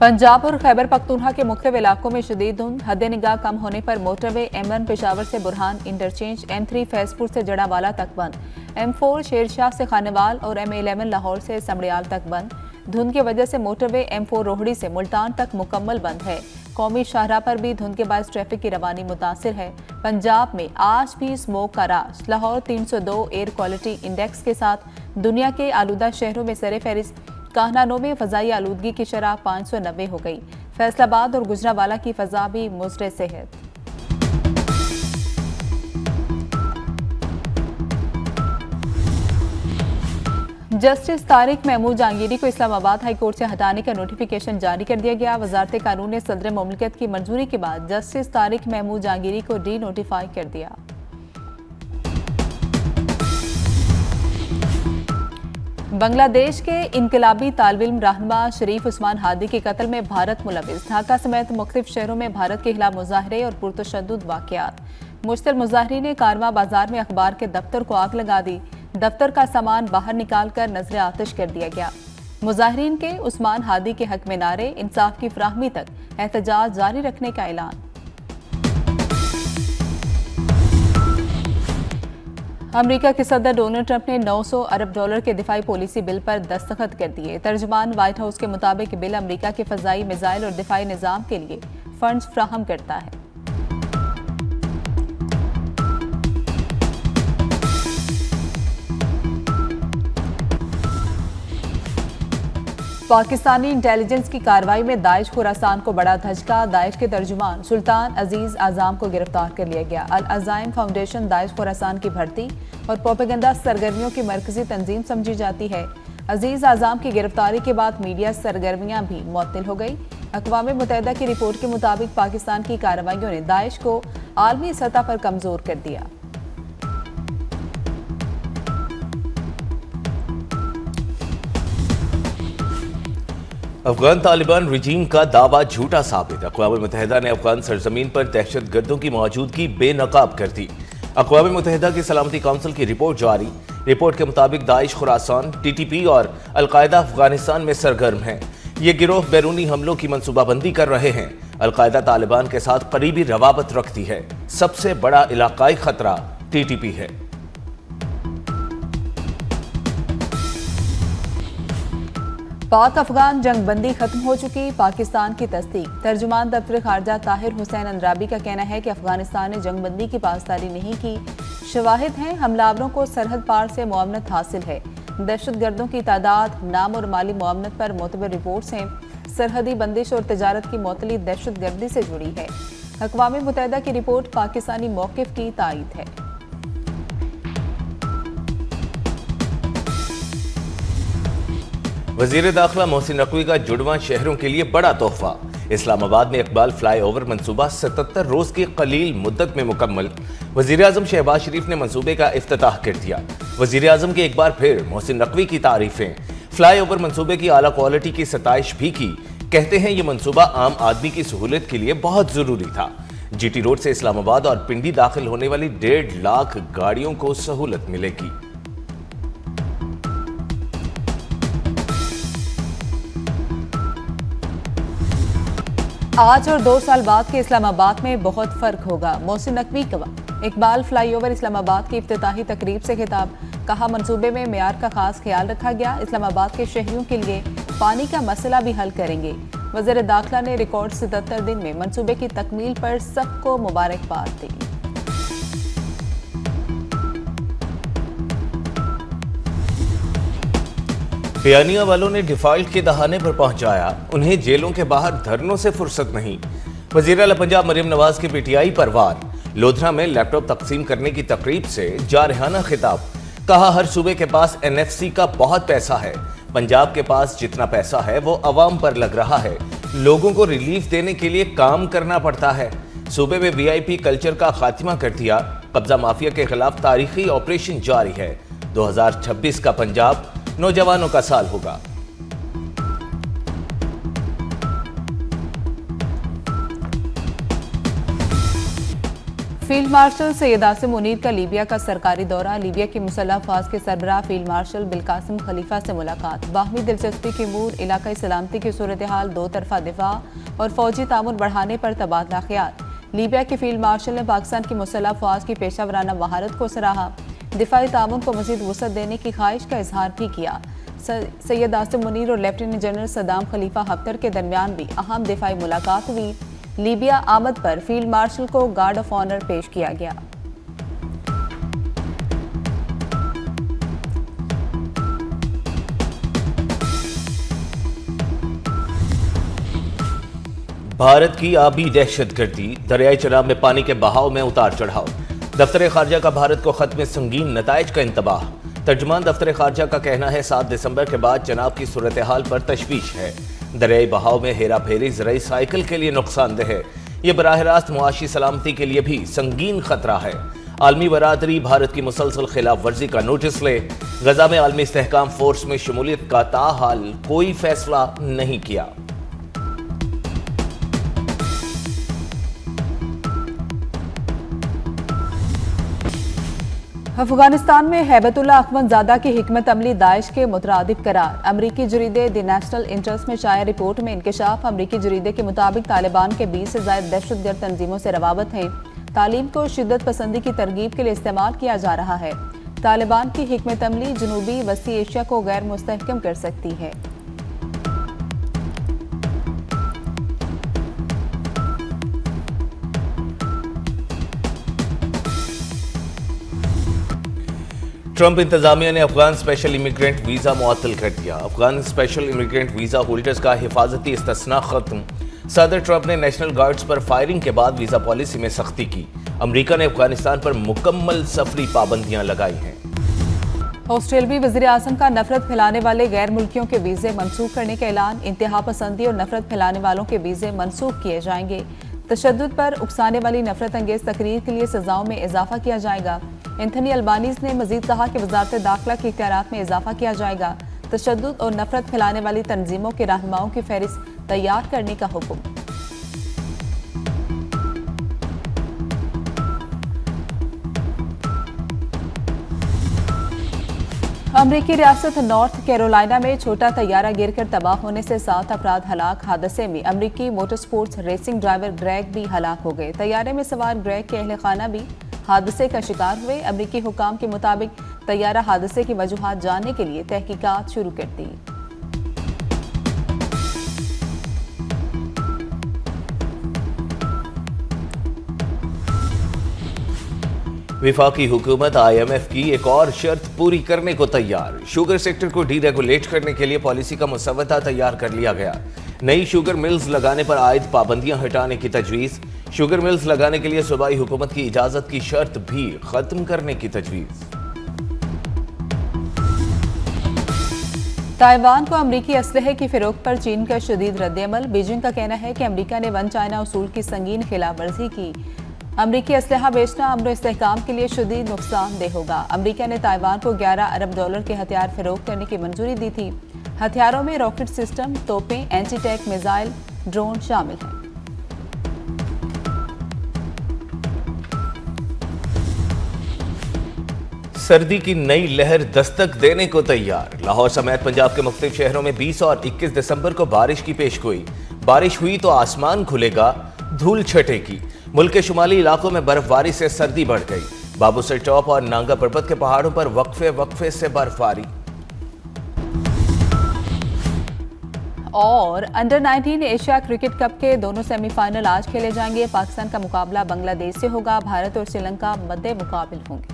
पंजाब और खैबर पख्तूनख्वा के मुख्तलिफ इलाकों में शदीद धुंध, हद निगाह कम होने पर मोटरवे M1 पेशावर से बुरहान इंटरचेंज, M3 फैजपुर से जड़ावाला तक बंद, M4 शेरशाह से खानेवाल और M11 लाहौर से समड़ियाल तक बंद। धुंध की वजह से मोटरवे M4 रोहड़ी से मुल्तान तक मुकम्मल बंद है। कौमी शाहराह पर भी धुंध के बायस ट्रैफिक की रवानी मुतासिर है। पंजाब में आज भी स्मोक का राज। लाहौर 302 एयर क्वालिटी इंडेक्स के साथ दुनिया के आलूदा शहरों में सरे फहरिस्त। काहनानो में फ़ज़ाई आलूदगी की शरह 590 हो गई। फैसलाबाद और गुजरावाला की फ़ज़ा भी मुज़र सेहत। जस्टिस तारिक महमूद जहांगीरी को इस्लामाबाद हाई कोर्ट से हटाने का नोटिफिकेशन जारी कर दिया गया। वजारत कानून ने सदर मुमलिकत की मंजूरी के बाद जस्टिस तारिक महमूद जहांगीरी को डी नोटिफाई कर दिया। बांग्लादेश के इनकलाबी तालिब-इल्म रहनुमा शरीफ उस्मान हादी के कत्ल में भारत मुलविस। ढाका समेत मुख्तलिफ शहरों में भारत के खिलाफ मुजाहरे और पुरतशद्दुद वाक़यात। मुश्तल मुजाहरीन ने कारवां बाजार में अखबार के दफ्तर को आग लगा दी। दफ्तर का सामान बाहर निकाल कर नजर आतिश कर दिया गया। मुजाहरीन के उस्मान हादी के हक में नारे, इंसाफ की फ्राहमी तक एहतजाज जारी रखने का ऐलान। अमेरिका के सदर डोनाल्ड ट्रंप ने $900 अरब के दिफाई पॉलिसी बिल पर दस्तखत कर दिए। तर्जुमान व्हाइट हाउस के मुताबिक बिल अमेरिका के फ़ज़ाई मिसाइल और दिफाई निज़ाम के लिए फंड्स फ्राहम करता है। पाकिस्तानी इंटेलिजेंस की कार्रवाई में दाइश खुरासान को बड़ा धचका। दाइश के तर्जुमान सुल्तान अजीज आज़ाम को गिरफ्तार कर लिया गया। अल अज़ाइम फाउंडेशन दाइश खुरासान की भर्ती और प्रोपेगेंडा सरगर्मियों की मरकजी तंजीम समझी जाती है। अजीज आज़ाम की गिरफ्तारी के बाद मीडिया सरगर्मियां भी मुअत्तल हो गई। अक़वाम मुत्तहिदा की रिपोर्ट के मुताबिक पाकिस्तान की कार्रवाइयों ने दाइश को आलमी सतह पर कमजोर कर दिया। अफगान तालिबान रिजीम का दावा झूठा साबित। अक़वाम मुत्तहिदा ने अफगान सरजमीन पर दहशत गर्दों की मौजूदगी बेनकाब कर दी। अक़वाम मुत्तहिदा की सलामती काउंसिल की रिपोर्ट जारी। रिपोर्ट के मुताबिक दाइश खुरासान, TTP और अलकायदा अफगानिस्तान में सरगर्म हैं। ये गिरोह बैरूनी हमलों की मनसूबाबंदी कर रहे हैं। अलकायदा तालिबान के साथ करीबी रवाबत रखती है। सबसे बड़ा इलाकाई खतरा TTP है। पाक अफगान जंगबंदी खत्म हो चुकी, पाकिस्तान की तस्दीक। तर्जुमान दफ्तर खारजा ताहिर हुसैन अंद्राबी का कहना है कि अफगानिस्तान ने जंगबंदी की पासदारी नहीं की। शवाहिद हैं, हमलावरों को सरहद पार से मुआवनत हासिल है। दहशत गर्दों की तादाद, नाम और माली मुआवनत पर मोतबर रिपोर्ट्स हैं। सरहदी बंदिश और तजारत की मुअत्तली दहशत गर्दी से जुड़ी है। अक़वाम मुत्तहिदा की रिपोर्ट पाकिस्तानी मौक़िफ़ की तायीद है। वज़ीर दाखिला मोहसिन नकवी का जुड़वां शहरों के लिए बड़ा तोहफा। इस्लामाबाद में इकबाल फ्लाईओवर मंसूबा 77 रोज की कलील मुद्दत में मुकम्मल। वज़ीर आज़म शहबाज शरीफ ने मंसूबे का इफ्तिताह कर दिया। वज़ीर आज़म के एक बार फिर मोहसिन नकवी की तारीफें। फ्लाईओवर मंसूबे की आला क्वालिटी की सताइश भी की। कहते हैं ये मंसूबा आम आदमी की सहूलत के लिए बहुत जरूरी था। GT रोड से इस्लामाबाद और पिंडी दाखिल होने वाली 1.5 लाख गाड़ियों को सहूलत मिलेगी। आज और 2 साल बाद के इस्लामाबाद में बहुत फर्क होगा। मोहसिन नकवी का इकबाल फ्लाईओवर इस्लामाबाद की इफ्तिताही तकरीब से खिताब। कहा, मंसूबे में मेयार का खास ख्याल रखा गया। इस्लामाबाद के शहरियों के लिए पानी का मसला भी हल करेंगे। वज़ीर दाखिला ने रिकॉर्ड 77 दिन में मंसूबे की तकमील पर सबको मुबारकबाद दी। बयानिया वालों ने डिफॉल्ट के दहाने पर पहुंचाया, उन्हें जेलों के बाहर धरनों से फुर्सत नहीं। वज़ीर आला पंजाब मरियम नवाज की PTI पर वार। लोधरा में लैपटॉप तकसीम करने की तकरीब से जारहाना खिताब। कहा, हर सूबे के पास NFC का बहुत पैसा है। पंजाब के पास जितना पैसा है वो अवाम पर लग रहा है। लोगों को रिलीफ देने के लिए काम करना पड़ता है। सूबे में VIP कल्चर का खात्मा कर दिया। कब्जा माफिया के खिलाफ तारीखी ऑपरेशन जारी है। 2026 का पंजाब नौजवानों का साल होगा। फील्ड मार्शल सैयद आसिम मुनीर का लीबिया का सरकारी दौरा। लीबिया की मुसल्लह अफवाज के सरबराह फील्ड मार्शल बिलकासिम खलीफा से मुलाकात। बाहमी दिलचस्पी के अमूर, इलाकाई सलामती की सूरत हाल, दो तरफा दिफा और फौजी तामुन बढ़ाने पर तबादला ख्याल। लीबिया के फील्ड मार्शल ने पाकिस्तान की मुसल्लह अफवाज की पेशा वराना महारत को सराहा। दिफाई तामुन को मजीद वसअत देने की ख्वाहिश का इजहार भी किया। सैयद आसिम मुनीर और लेफ्टिनेंट जनरल सदाम खलीफा हफ्तर के दरमियान भी अहम दिफाई मुलाकात हुई। लीबिया आमद पर फील्ड मार्शल को गार्ड ऑफ ऑनर पेश किया गया। भारत की आबी दहशतगर्दी, दरियाई चनाब में पानी के बहाव में उतार चढ़ाव। दफ्तर खारजा का भारत को खत में संगीन नताइज का इंतबाह। तर्जुमान दफ्तर खारजा का कहना है 7 दिसंबर के बाद चनाब की सूरत हाल पर तशवीश है। दरियाई बहाव में हेरा फेरी ज़राई साइकिल के लिए नुकसानदेह है। ये बराह रास्त मुआशी सलामती के लिए भी संगीन खतरा है। आलमी बरादरी भारत की मुसलसल खिलाफ वर्जी का नोटिस ले। गजा में आलमी इस्तेहकाम फोर्स में शमूलियत का ताहाल कोई फैसला नहीं किया। अफगानिस्तान में हैबतुल्लाह अखवंदजादा की हिकमत अमली दाइश के मुतरादिफ करार। अमरीकी जरीदे द नेशनल इंटरेस्ट में शाया रिपोर्ट में इंकशाफ। अमरीकी जरीदे के मुताबिक तालिबान के 20 से ज़ायद दहशतगर्द तंजीमों से रवाबत हैं। तालीम को शिद्दत पसंदी की तरगीब के लिए इस्तेमाल किया जा रहा है। तालिबान की हिकमत अमली जनूबी वसी एशिया को गैर मुस्तहकम कर सकती है। ट्रंप इंतजामिया ने अफगान स्पेशल इमिग्रेंट वीजा मुअत्तल कर दिया। Afghan special immigrant visa holders का हिफाजती इस्तिस्ना खत्म। सदर ट्रंप ने नेशनल गार्ड्स पर फायरिंग के बाद वीजा पॉलिसी में सख्ती की। अमेरिका ने अफगानिस्तान पर मुकम्मल सफरी पाबंदियां लगाई हैं। ऑस्ट्रेलियाई वज़ीर आज़म का नफरत फैलाने वाले गैर मुल्कियों के वीजे मनसूख करने का ऐलान। इंतहा पसंदी और नफरत फैलाने वालों के वीजे मनसूख किए जाएंगे। तशद्दुद पर उकसाने वाली नफरत अंगेज तकरीर के लिए सजाओं में इजाफा किया जाएगा। एंथनी अल्बानीज ने मजीद कहा कि वजारत दाखिला के इख्तियारात में इजाफा किया जाएगा। तशद्दुद और नफरत फैलाने वाली तंजीमों के रहनुमाओं की फहरिस्त तैयार करने का हुक्म। अमरीकी रियासत नॉर्थ कैरोलिना में छोटा तैयारा गिरकर तबाह होने से 7 अफराद हलाक। हादसे में अमरीकी motor sports racing driver Greg भी हलाक हो गए। तैयारे में सवार ग्रेग के अहल खाना भी हादसे का शिकार हुए। अमरीकी हुकाम के मुताबिक तैयारा हादसे की वजूहात जानने के लिए तहकीकात शुरू कर दी। विफाकी हुकूमत IMF की एक और शर्त पूरी करने को तैयार। शुगर सेक्टर को डीरेगुलेट करने के लिए पॉलिसी का मुसव्वदा तैयार कर लिया गया। नई शुगर मिल्स लगाने पर आयद पाबंदियां हटाने की तजवीज़। शुगर मिल्स लगाने के लिए सूबाई हुकूमत की इजाजत की शर्त भी खत्म करने की तजवीज़। ताइवान को अमरीकी असलहे की फ़रोख्त पर चीन का शदीद रद्दअमल। बीजिंग का कहना है कि अमरीका ने वन चाइना उसूल की संगीन खिलाफ वर्जी की। अमरीकी असलहा बेचना अमन इस्तेहकाम के लिए शदीद नुकसानदेह होगा। अमरीका ने ताइवान को $11 अरब के हथियार फरोख्त करने की मंजूरी दी थी। हथियारों में रॉकेट सिस्टम, तोपें, एंटी टैंक मिसाइल, ड्रोन शामिल हैं। सर्दी की नई लहर दस्तक देने को तैयार। लाहौर समेत पंजाब के मुख्तलिफ शहरों में 20 और 21 दिसंबर को बारिश की पेशगोई। बारिश हुई तो आसमान खुलेगा, धूल छटेगी। मुल्क के शुमाली इलाकों में बर्फबारी से सर्दी बढ़ गई। बाबूसर टॉप और नांगा पर्वत के पहाड़ों पर वक्फे से बर्फबारी। और अंडर 19 एशिया क्रिकेट कप के दोनों सेमीफाइनल आज खेले जाएंगे। पाकिस्तान का मुकाबला बांग्लादेश से होगा। भारत और श्रीलंका मद्दे मुकाबिल होंगे।